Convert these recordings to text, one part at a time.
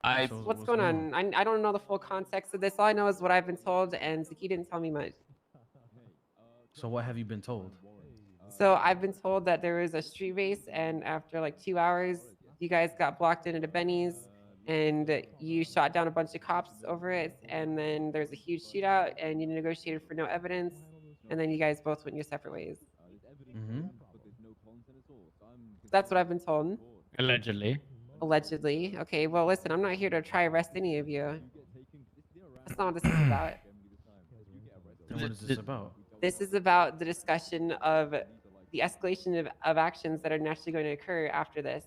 So What's what's going going on? on? I don't know the full context of this. All I know is what I've been told, and Zaki didn't tell me much. So what have you been told? So I've been told that there was a street race, and after like 2 hours, you guys got blocked into Benny's, and you shot down a bunch of cops over it, and then there's a huge shootout, and you negotiated for no evidence, and then you guys both went your separate ways. Mm-hmm. That's what I've been told. Allegedly. Allegedly. Okay, well, listen, I'm not here to try arrest any of you. That's not what this is about. And what is this about? This is about the discussion of the escalation of actions that are naturally going to occur after this.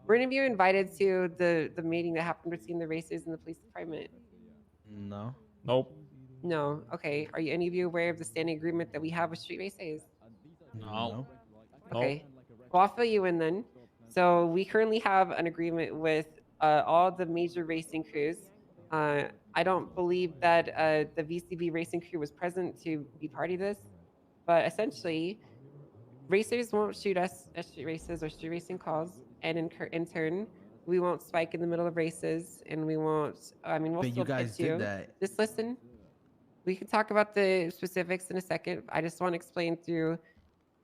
Were any of you invited to the meeting that happened between the racers and the police department? No. Nope. No. Okay. Are you any of you aware of the standing agreement that we have with street racers? No. No. Okay. Well, I'll fill you in then. So we currently have an agreement with all the major racing crews. Uh, I don't believe that the VCB racing crew was present to be part of this, but essentially, racers won't shoot us at street races or street racing calls, and in turn, we won't spike in the middle of races, and we won't. I mean, we'll But you still guys pit did you. that. Just listen. We can talk about the specifics in a second. I just want to explain through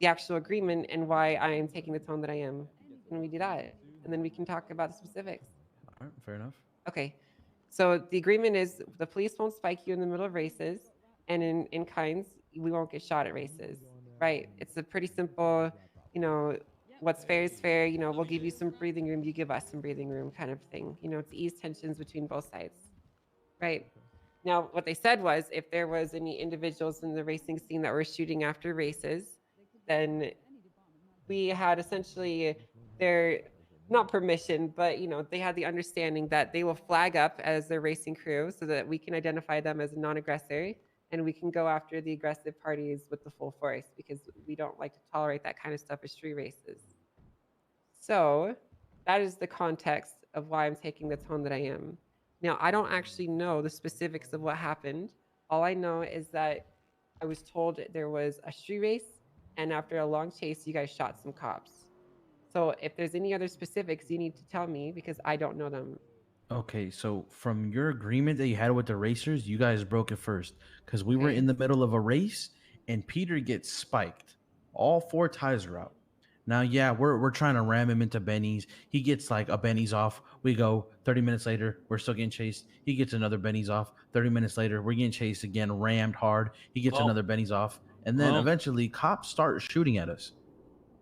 the actual agreement and why I am taking the tone that I am. Can we do that? And then we can talk about the specifics. All right, fair enough. Okay. So the agreement is the police won't spike you in the middle of races, and in kinds, we won't get shot at races. Right? It's a pretty simple, you know, what's fair is fair. We'll give you some breathing room, you give us some breathing room, kind of thing. To ease tensions between both sides. Right? Now, what they said was if there was any individuals in the racing scene that were shooting after races, then we had essentially their not permission, but they had the understanding that they will flag up as their racing crew so that we can identify them as a non-aggressor and we can go after the aggressive parties with the full force because we don't like to tolerate that kind of stuff at street races. So that is the context of why I'm taking the tone that I am. Now, I don't actually know the specifics of what happened. All I know is that I was told there was a street race, and after a long chase, you guys shot some cops. So if there's any other specifics, you need to tell me because I don't know them. Okay, so from your agreement that you had with the racers, you guys broke it first because we were Okay. in the middle of a race and Peter gets spiked. All four tires are out. Now, yeah, we're trying to ram him into Benny's. He gets like a Benny's off. We go 30 minutes later, we're still getting chased. He gets another Benny's off. 30 minutes later, we're getting chased again, rammed hard. He gets Well, another Benny's off. And then well, eventually cops start shooting at us.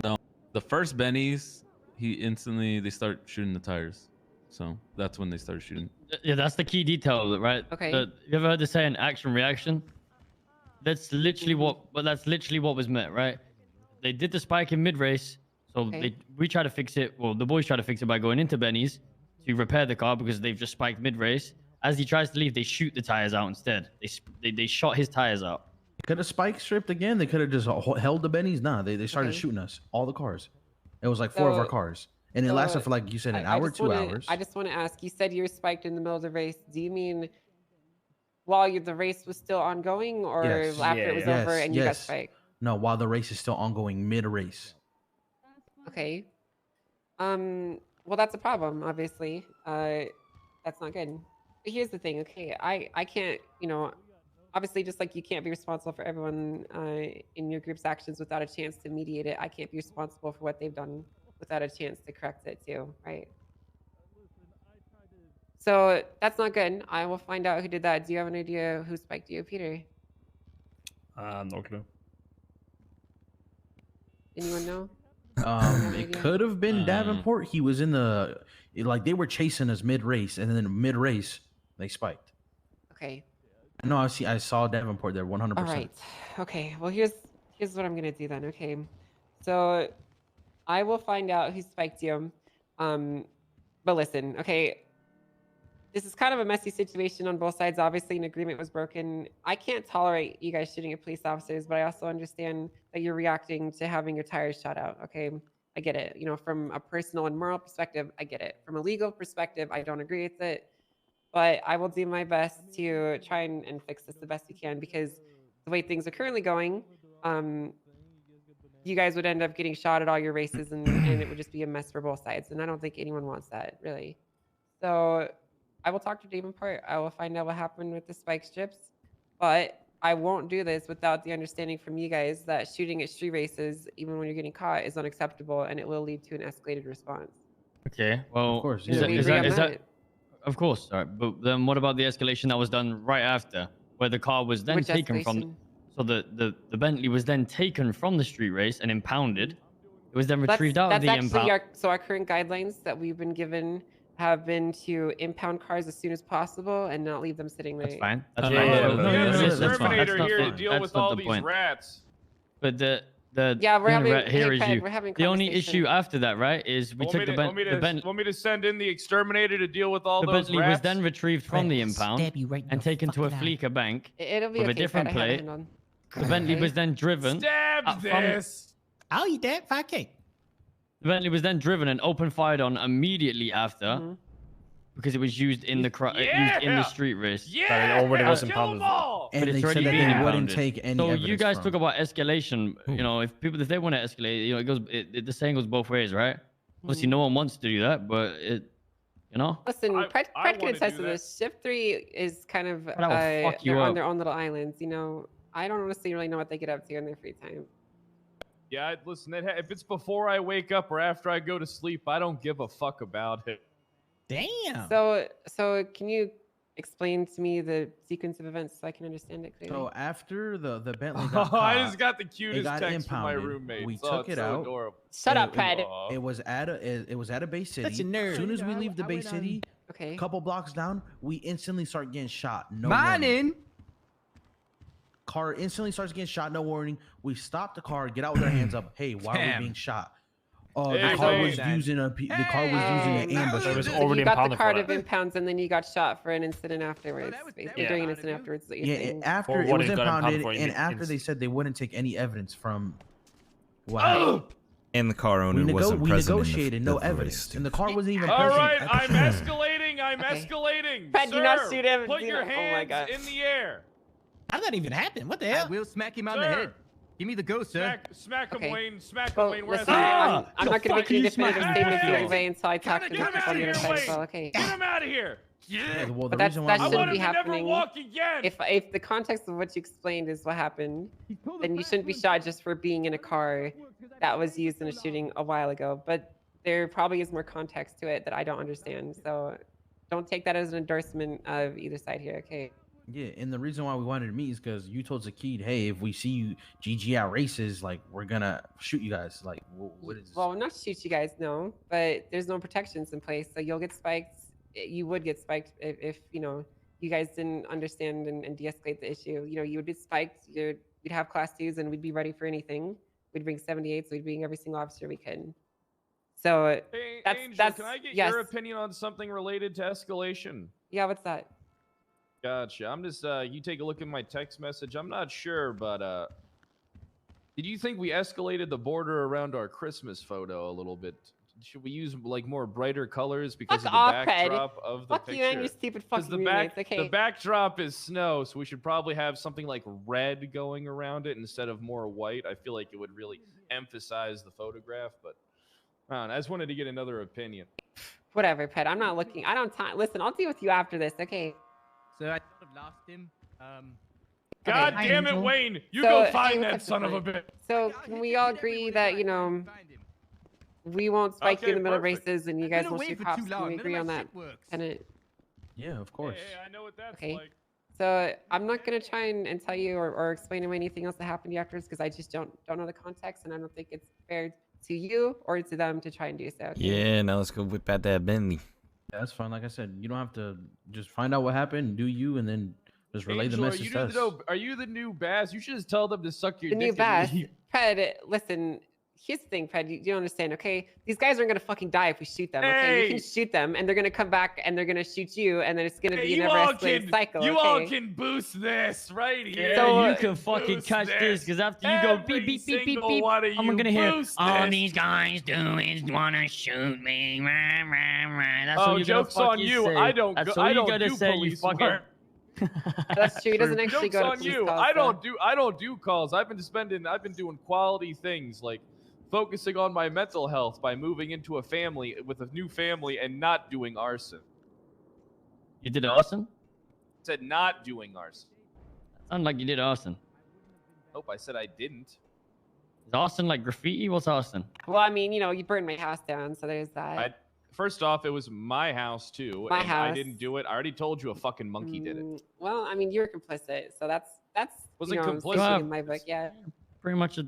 no. The first Benny's, they start shooting the tires. So that's when they started shooting. Yeah, that's the key detail, right? Okay. You ever heard the saying action reaction? That's literally what was meant, right? They did the spike in mid race, so Okay. we try to fix it. Well, the boys try to fix it by going into Benny's to repair the car because they've just spiked mid race. As he tries to leave, they shoot the tires out instead. They shot his tires out. Could have spike stripped again. They could have just held the Bennies. Nah, they started Okay. shooting us. All the cars. It was like four of our So- cars. And it so, lasted for like you said an hour, just 2 wanna, hours. I just want to ask. You said you were spiked in the middle of the race. Do you mean while the race was still ongoing, or Yes. after it was Yes, over and you got yes. spiked? No, while the race is still ongoing, mid race. Okay. Well, that's a problem, obviously. That's not good. But here's the thing, okay? I can't, obviously, just like you can't be responsible for everyone in your group's actions without a chance to mediate it, I can't be responsible for what they've done without a chance to correct it too, right? So that's not good. I will find out who did that. Do you have an idea who spiked you, Peter? No clue. Anyone know? It could have been Davenport. He was in like they were chasing us mid race, and then mid race they spiked. Okay. No, I saw Davenport there 100%. All right. Okay. Well, here's what I'm gonna do then. Okay. So I will find out who spiked you. But listen, okay. This is kind of a messy situation on both sides. Obviously, an agreement was broken. I can't tolerate you guys shooting at police officers, but I also understand that you're reacting to having your tires shot out. Okay. I get it. From a personal and moral perspective, I get it. From a legal perspective, I don't agree with it. But I will do my best to try and fix this the best we can because the way things are currently going, you guys would end up getting shot at all your races and it would just be a mess for both sides. And I don't think anyone wants that, really. So I will talk to Davenport. I will find out what happened with the spike strips, but I won't do this without the understanding from you guys that shooting at street races, even when you're getting caught, is unacceptable and it will lead to an escalated response. Okay. Well, Of course, is yeah. that, We is agree that, on is that, that? of course. All right. But then what about the escalation that was done right after, where the car was then Which taken from? escalation? So the Bentley was then taken from the street race and impounded. It was then That's retrieved out of that's the actually impound. our current guidelines that we've been given have been to impound cars as soon as possible and not leave them sitting there. That's fine. That's Yeah, fine. yeah, But- no, we yeah, had no, an that's fine. exterminator not here the- to deal that's with not all the these point. rats. But the Yeah, we're thing having. right here Hey, is Ped, we're having the only conversation. issue after that, right, is we took the Bentley. Want me to send in the exterminator to deal with all The those Bentley rats? was then retrieved from the impound Stab you right in and the taken to a fucking eye. Fleeca bank. It'll be with a okay, different Ped, I have plate. a hand on. The Bentley Okay. was then driven. Stab from- this. I'll eat that 5K. The Bentley was then driven and open fired on immediately after Mhm. because it was used in the used in the street race. Yeah, already was kill impounded. them all. And it's they already said that been they wouldn't impounded. take any So evidence you guys from. talk about escalation. You know, if they want to escalate, you know, it goes. The saying goes both ways, right? Obviously, no one wants to do that, but you know. Listen, I- Pred I can wanna attest do to that. this. Shift 3 is kind of That will fuck you they're on up. their own little islands. You know, I don't honestly really know what they get up to in their free time. Yeah, listen. If it's before I wake up or after I go to sleep, I don't give a fuck about it. Damn. So can you explain to me the sequence of events so I can understand it clearly? So after the Bentley got Oh, I caught, just got the cutest got text from my impounded. roommate. We Oh, took it's it so out. adorable. Shut it- up, Ped. Aw. it was at a Bay City. Such a nerd. As soon as we leave the I Bay went on- City, Okay. a couple blocks down, we instantly start getting shot. No warning. Mining. Car instantly starts getting shot. No warning. We stop the car, get out with our hands up. Hey, why are we Damn. being shot? Hey, The car Wayne. was using the car was using an ambush. It was So already you got the impounded for card that. of impounds and then you got shot for an incident afterwards. Basically, yeah. during an incident afterwards. Is what you're Yeah, saying. after Or it what was he got impounded impounded, for and in- after in- they said they wouldn't take any evidence from what Oh! happened. And the car owner wasn't We present negotiated in no the race, evidence, too. and the car wasn't even All present. right, at the I'm time. escalating. I'm Okay. escalating. Ped, do not Sir, shoot him. Put Do your not- oh my hands God. in the air. How did that even happen? What the I hell? will smack him on Sir. the head. Give me the go, sir. Smack him, Okay. Wayne. Smack Well, him, Wayne. Where's listen, the I'm not The going to fuck make are any you smacking definitive people statements for? anyway until I talk to the Get him people out on of the other here, side as Wayne. well. Okay. Get him out of here. Yeah, well, the But that's- reason that why I we shouldn't want be him to never happening. walk again. If the context of what you explained is what happened, then you shouldn't be shot just for being in a car that was used in a shooting a while ago. But there probably is more context to it that I don't understand. So don't take that as an endorsement of either side here. Okay. Yeah, and the reason why we wanted to meet is because you told Zakid, hey, if we see you GG at races, like we're gonna shoot you guys. Like, what is? Well, not shoot you guys, no, but there's no protections in place, so you'll get spiked. You would get spiked if you know you guys didn't understand and de-escalate the issue. You know, you would get spiked. We'd have class 2s, and we'd be ready for anything. We'd bring 78s. We'd bring every single officer we could. So Hey, that's- Angel, that's- can I get yes. your opinion on something related to escalation? yeah, what's that? Gotcha. I'm just you take a look at my text message. I'm not sure, but did you think we escalated the border around our Christmas photo a little bit? Should we use like more brighter colors because Fuck of the off, Ped. backdrop of the Fuck picture? you and your stupid 'Cause fucking the roommates. Okay. the backdrop is snow, so we should probably have something like red going around it instead of more white. I feel like it would really emphasize the photograph, but I don't know, I just wanted to get another opinion. Whatever, Ped. I'm not looking. I don't time. Listen, I'll deal with you after this. Okay. So I sort of lost him. God Okay. damn it, Wayne! You So, go hey, find what's that up, son of a Wayne? bitch. So can we all agree that you know we won't spike you Okay, in the middle of perfect. races and you guys won't shoot cops? Can we agree on that? And it. Yeah, of course. Hey, I know what that's Okay. like. So I'm not gonna try and tell you or explain to you anything else that happened to you afterwards because I just don't know the context and I don't think it's fair to you or to them to try and do so. Okay? Yeah, now let's go whip out that Bentley. Yeah, that's fine. Like I said, you don't have to just find out what happened, do you, and then just relay the Angel, message to us. are you the new Bass? You should just tell them to suck your The dick. new and bass. leave. Ped, listen. Here's the thing, Ped. You don't understand, okay? These guys aren't gonna fucking die if we shoot them. Okay, you Hey! can shoot them, and they're gonna come back and they're gonna shoot you, and then it's gonna Hey, be a you never all escalating can, cycle. you okay? all can boost this right here. So, you can fucking boost catch this because after you go beep beep beep beep beep, one of I'm you gonna hear boost all this. these guys do is wanna shoot me. Rah, rah, rah. That's Oh, all you're gonna joke's on fucking you. say. I don't That's go- all I you don't gotta do say. You police fucking. work. That's true. He doesn't actually Joke's go to on police you. calls, I so- don't do calls. I've been doing quality things like focusing on my mental health by moving into a family with a new family and not doing arson. You did arson? Said not doing arson. Sound like you did arson. Nope, I said I didn't. Is arson like graffiti? What's arson? Well, I mean, you know, you burned my house down, so there's that. First off, it was my house too, My and house. I didn't do it. I already told you a fucking monkey did it. Well, I mean, you're complicit, so that's Wasn't you know, complicit. safety in my book, yeah. Pretty much a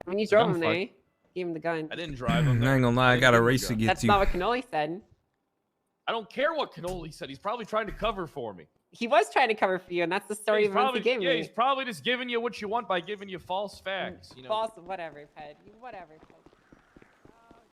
When you drove dumb him fuck. there, gave him the gun. I didn't drive him I there. ain't gonna lie, I didn't got a give him the race to gun. get That's to. not what Cannoli said. I don't care what Cannoli said. He's probably trying to cover for me. He was trying to cover for you, and that's the story He's of events probably, he gave yeah, me. he's probably just giving you what you want by giving you false facts. You know. False, whatever, Ped. Whatever, Ped.